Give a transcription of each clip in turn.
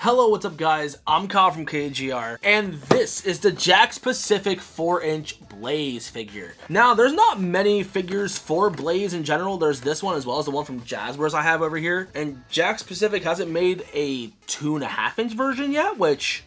Hello, what's up guys? I'm Kyle from KGR, and this is the Jakks Pacific 4-inch Blaze figure. Now, there's not many figures for Blaze in general. There's this one as well as the one from Jazwares I have over here. And Jakks Pacific hasn't made a 2.5-inch version yet, which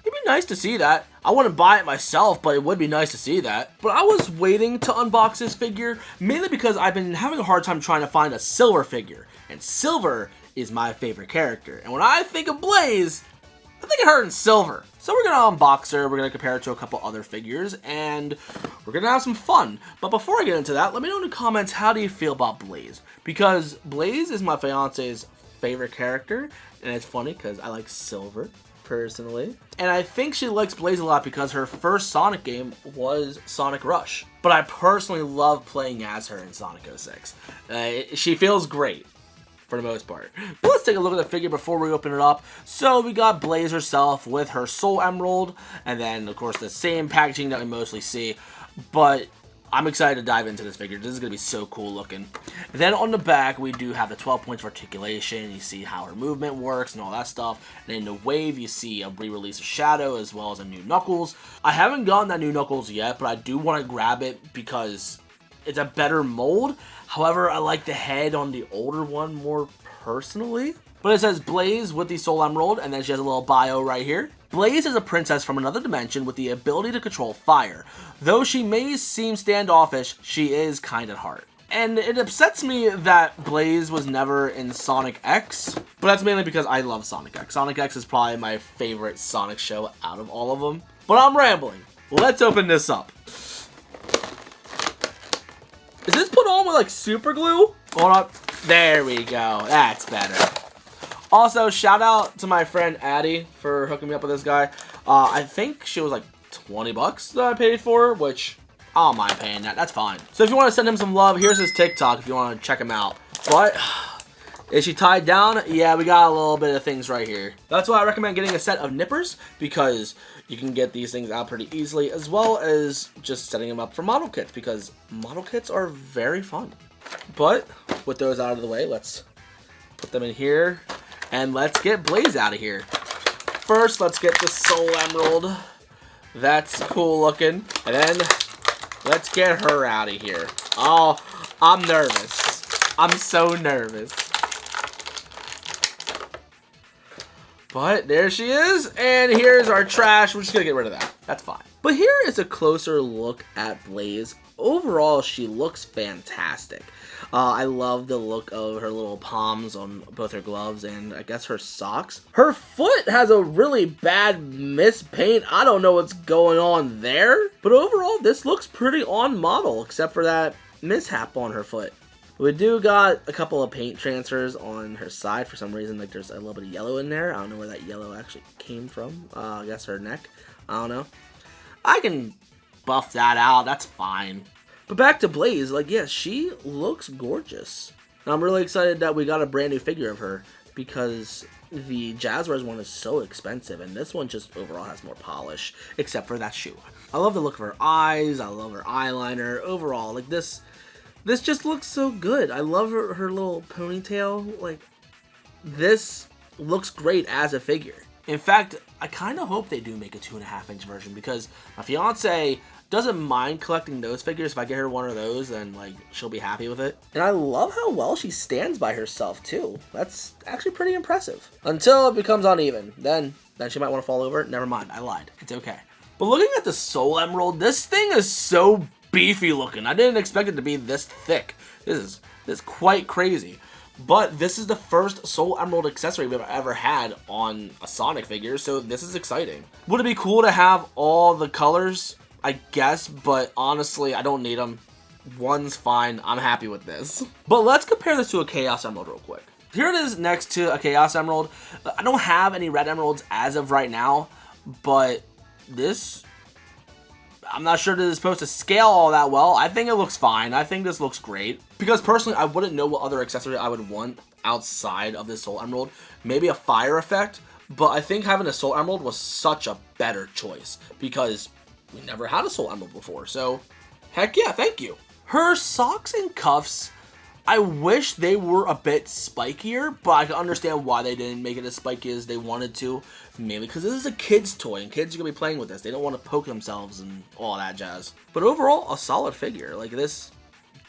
it'd be nice to see that. I wouldn't buy it myself, but it would be nice to see that. But I was waiting to unbox this figure, mainly because I've been having a hard time trying to find a silver figure. And silver is my favorite character. And when I think of Blaze, I think of her in silver. So we're gonna unbox her, we're gonna compare it to a couple other figures, and we're gonna have some fun. But before I get into that, let me know in the comments, how do you feel about Blaze? Because Blaze is my fiance's favorite character, and it's funny because I like silver, personally. And I think she likes Blaze a lot because her first Sonic game was Sonic Rush. But I personally love playing as her in Sonic 06. She feels great, for the most part. But let's take a look at the figure before we open it up. So we got Blaze herself with her Soul Emerald, and then of course the same packaging that we mostly see. But I'm excited to dive into this figure. This is going to be so cool looking. And then on the back, we do have the 12 points of articulation. You see how her movement works and all that stuff. And in the wave, you see a re-release of Shadow as well as a new Knuckles. I haven't gotten that new Knuckles yet, but I do want to grab it because it's a better mold. However, I like the head on the older one more personally. But it says Blaze with the Soul Emerald, and then she has a little bio right here. Blaze is a princess from another dimension with the ability to control fire. Though she may seem standoffish, she is kind at heart. And it upsets me that Blaze was never in Sonic X, but that's mainly because I love Sonic X. Sonic X is probably my favorite Sonic show out of all of them. But I'm rambling. Let's open this up. Is this put on with like super glue? Hold up. There we go. That's better. Also, shout out to my friend Addie for hooking me up with this guy. I think she was like 20 bucks that I paid for, which I don't mind paying that. That's fine. So if you want to send him some love, here's his TikTok if you want to check him out. But is she tied down? Yeah, we got a little bit of things right here. That's why I recommend getting a set of nippers, because you can get these things out pretty easily, as well as just setting them up for model kits, because model kits are very fun. But with those out of the way, let's put them in here, and let's get Blaze out of here. First, let's get the Soul Emerald. That's cool looking. And then let's get her out of here. Oh, I'm nervous. I'm so nervous. But there she is, and here's our trash. We're just gonna get rid of that. That's fine. But here is a closer look at Blaze. Overall, she looks fantastic. I love the look of her little palms on both her gloves and I guess her socks. Her foot has a really bad mispaint. I don't know what's going on there. But overall, this looks pretty on model, except for that mishap on her foot. We do got a couple of paint transfers on her side for some reason. Like there's a little bit of yellow in there. I don't know where that yellow actually came from. I guess her neck. I don't know. I can buff that out. That's fine. But back to Blaze. Like, yeah, she looks gorgeous. And I'm really excited that we got a brand new figure of her, because the Jazwares one is so expensive, and this one just overall has more polish, except for that shoe. I love the look of her eyes. I love her eyeliner. Overall, like this just looks so good. I love her little ponytail. Like, this looks great as a figure. In fact, I kind of hope they do make a 2.5-inch version, because my fiance doesn't mind collecting those figures. If I get her one of those, then like she'll be happy with it. And I love how well she stands by herself too. That's actually pretty impressive. Until it becomes uneven. Then she might want to fall over. Never mind, I lied. It's okay. But looking at the Soul Emerald, this thing is so beefy looking. I didn't expect it to be this thick. This is quite crazy. But this is the first Soul Emerald accessory we've ever had on a Sonic figure, so this is exciting. Would it be cool to have all the colors? I guess, but honestly, I don't need them. One's fine. I'm happy with this. But let's compare this to a Chaos Emerald real quick. Here it is next to a Chaos Emerald. I don't have any red emeralds as of right now, but this, I'm not sure this is supposed to scale all that well. I think it looks fine. I think this looks great. Because personally, I wouldn't know what other accessory I would want outside of this Soul Emerald. Maybe a fire effect, but I think having a Soul Emerald was such a better choice, because we never had a Soul Emerald before, so heck yeah, thank you. Her socks and cuffs I wish they were a bit spikier, but I can understand why they didn't make it as spiky as they wanted to. Mainly because this is a kid's toy, and kids are going to be playing with this. They don't want to poke themselves and all that jazz. But overall, a solid figure. Like, this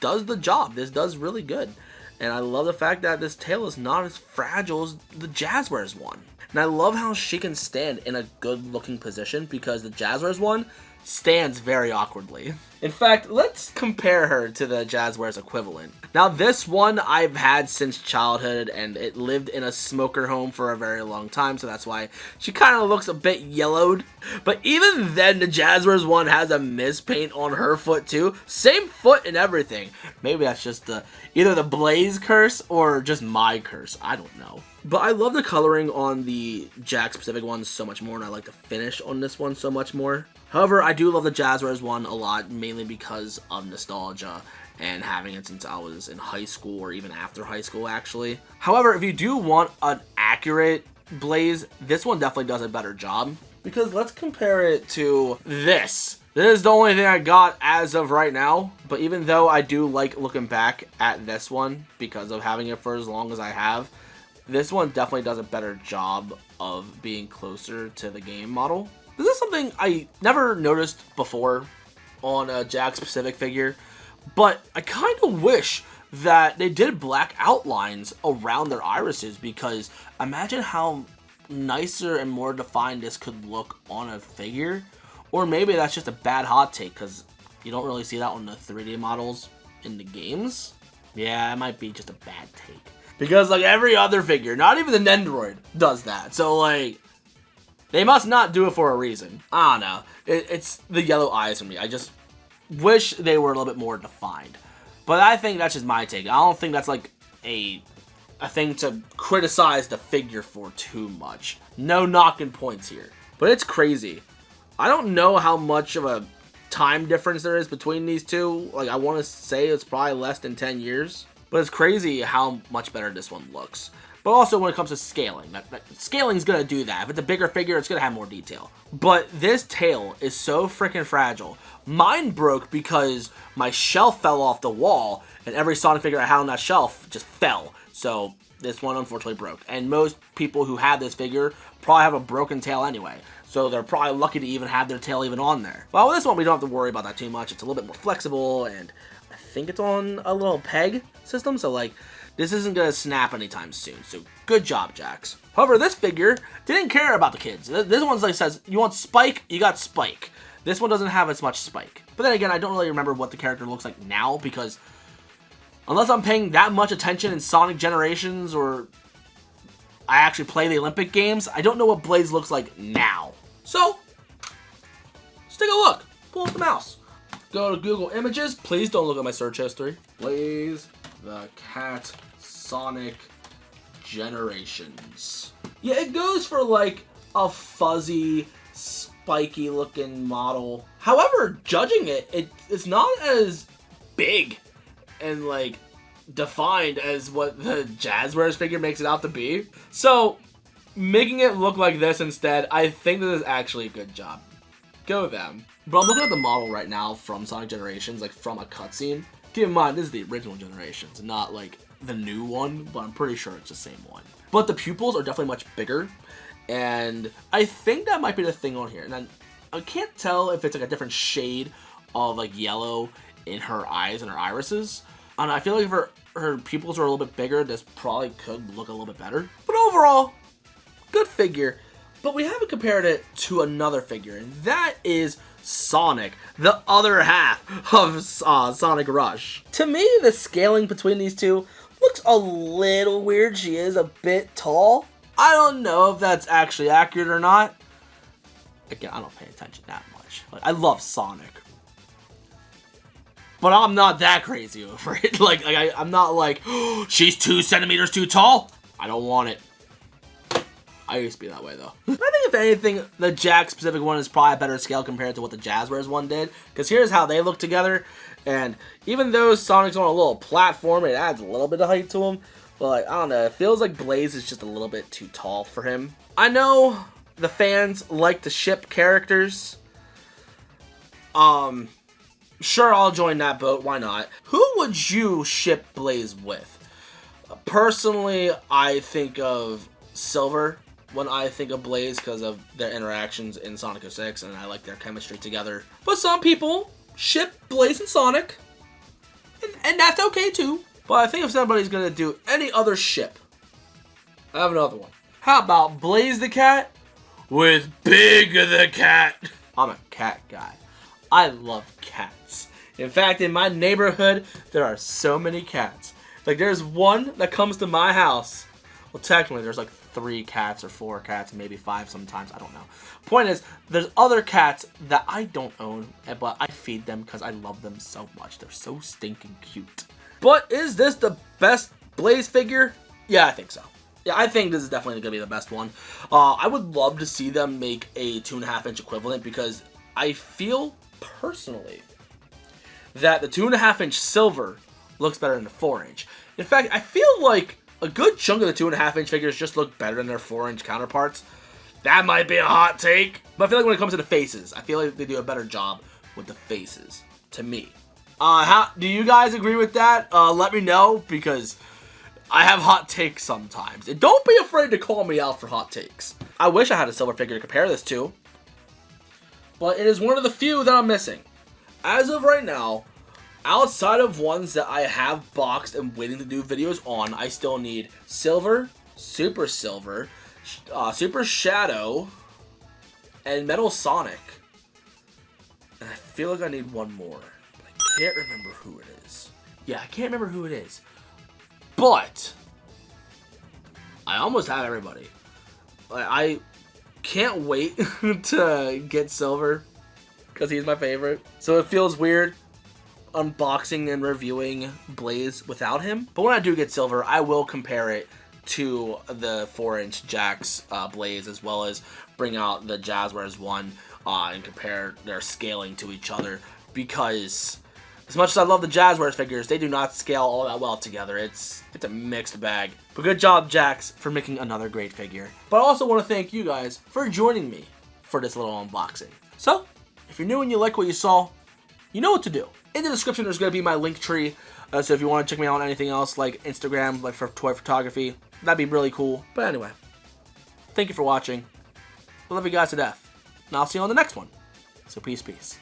does the job. This does really good. And I love the fact that this tail is not as fragile as the Jazwares one. And I love how she can stand in a good looking position, because the Jazwares one stands very awkwardly. In fact, let's compare her to the Jazwares equivalent. Now, this one I've had since childhood, and it lived in a smoker home for a very long time, so that's why she kind of looks a bit yellowed. But even then, the Jazwares one has a mispaint on her foot too. Same foot and everything. Maybe that's just either the Blaze curse or just my curse. I don't know. But I love the coloring on the Jakks Pacific one so much more, and I like the finish on this one so much more. However, I do love the Jazwares one a lot, mainly because of nostalgia and having it since I was in high school, or even after high school, actually. However, if you do want an accurate Blaze, this one definitely does a better job, because let's compare it to this. This is the only thing I got as of right now, but even though I do like looking back at this one because of having it for as long as I have, this one definitely does a better job of being closer to the game model. This is something I never noticed before on a Jakks Pacific figure, but I kind of wish that they did black outlines around their irises, because imagine how nicer and more defined this could look on a figure. Or maybe that's just a bad hot take, because you don't really see that on the 3D models in the games. Yeah, it might be just a bad take. Because, like, every other figure, not even the Nendoroid, does that. So, like, they must not do it for a reason. I don't know. It's the yellow eyes for me. I just wish they were a little bit more defined. But I think that's just my take. I don't think that's, like, a thing to criticize the figure for too much. No knocking points here. But it's crazy. I don't know how much of a time difference there is between these two. Like, I want to say it's probably less than 10 years. But it's crazy how much better this one looks. But also when it comes to scaling, scaling is going to do that. If it's a bigger figure, it's going to have more detail. But this tail is so freaking fragile. Mine broke because my shelf fell off the wall, and every Sonic figure I had on that shelf just fell. So this one unfortunately broke. And most people who have this figure probably have a broken tail anyway. So they're probably lucky to even have their tail even on there. Well, with this one, we don't have to worry about that too much. It's a little bit more flexible, and I think it's on a little peg system. So, like, this isn't going to snap anytime soon. So, good job, Jakks. However, this figure didn't care about the kids. This one's like says, you want Spike? You got Spike. This one doesn't have as much Spike. But then again, I don't really remember what the character looks like now, because unless I'm paying that much attention in Sonic Generations, or I actually play the Olympic Games, I don't know what Blaze looks like now. So, let's take a look. Pull up the mouse. Go to Google Images. Please don't look at my search history. Blaze the Cat Sonic Generations. Yeah, it goes for like a fuzzy, spiky looking model. However, judging it, it's not as big and like defined as what the Jazwares figure makes it out to be. So, making it look like this instead, I think this is actually a good job. Go them. But I'm looking at the model right now from Sonic Generations, like from a cutscene. Keep in mind, this is the original Generations, not like the new one, but I'm pretty sure it's the same one. But the pupils are definitely much bigger, and I think that might be the thing on here. And I can't tell if it's like a different shade of like yellow in her eyes and her irises. And I feel like if her pupils are a little bit bigger, this probably could look a little bit better. But overall, good figure. But we haven't compared it to another figure, and that is Sonic, the other half of Sonic Rush. To me, the scaling between these two looks a little weird. She is a bit tall. I don't know if that's actually accurate or not. Again, I don't pay attention that much. Like, I love Sonic, but I'm not that crazy over it. Like I'm not like, oh, she's 2 centimeters too tall. I don't want it. I used to be that way, though. I think, if anything, the Jakks Pacific one is probably a better scale compared to what the Jazwares one did. Because here's how they look together. And even though Sonic's on a little platform, it adds a little bit of height to him. But, like, I don't know. It feels like Blaze is just a little bit too tall for him. I know the fans like to ship characters. Sure, I'll join that boat. Why not? Who would you ship Blaze with? Personally, I think of Silver when I think of Blaze because of their interactions in Sonic 06, and I like their chemistry together. But some people ship Blaze and Sonic, and that's okay too. But I think if somebody's going to do any other ship, I have another one. How about Blaze the Cat with Big the Cat? I'm a cat guy. I love cats. In fact, in my neighborhood, there are so many cats. Like, there's one that comes to my house. Well, technically, there's like 3 cats or 4 cats, maybe 5 sometimes. I don't know. Point is, there's other cats that I don't own, but I feed them because I love them so much. They're so stinking cute. But is this the best Blaze figure? Yeah, I think so. Yeah, I think this is definitely going to be the best one. I would love to see them make a 2.5-inch equivalent because I feel, personally, that the 2.5-inch Silver looks better than the 4-inch. In fact, I feel like a good chunk of the 2.5-inch figures just look better than their 4-inch counterparts. That might be a hot take, but I feel like when it comes to the faces, I feel like they do a better job with the faces, to me. How do you guys agree with that? Let me know, because I have hot takes sometimes. And don't be afraid to call me out for hot takes. I wish I had a Silver figure to compare this to, but it is one of the few that I'm missing. As of right now, outside of ones that I have boxed and waiting to do videos on, I still need Silver, Super Silver, Super Shadow, and Metal Sonic. And I feel like I need one more. But I can't remember who it is. Yeah, I can't remember who it is. But I almost have everybody. I can't wait to get Silver because he's my favorite. So it feels weird unboxing and reviewing Blaze without him. But when I do get Silver, I will compare it to the 4-inch Jakks Blaze, as well as bring out the Jazwares one and compare their scaling to each other, because as much as I love the Jazwares figures, they do not scale all that well together. It's a mixed bag. But good job, Jakks, for making another great figure. But I also want to thank you guys for joining me for this little unboxing. So, if you're new and you like what you saw, you know what to do. In the description, there's going to be my link tree. So if you want to check me out on anything else, like Instagram, like for toy photography, that'd be really cool. But anyway, thank you for watching. I love you guys to death. And I'll see you on the next one. So peace, peace.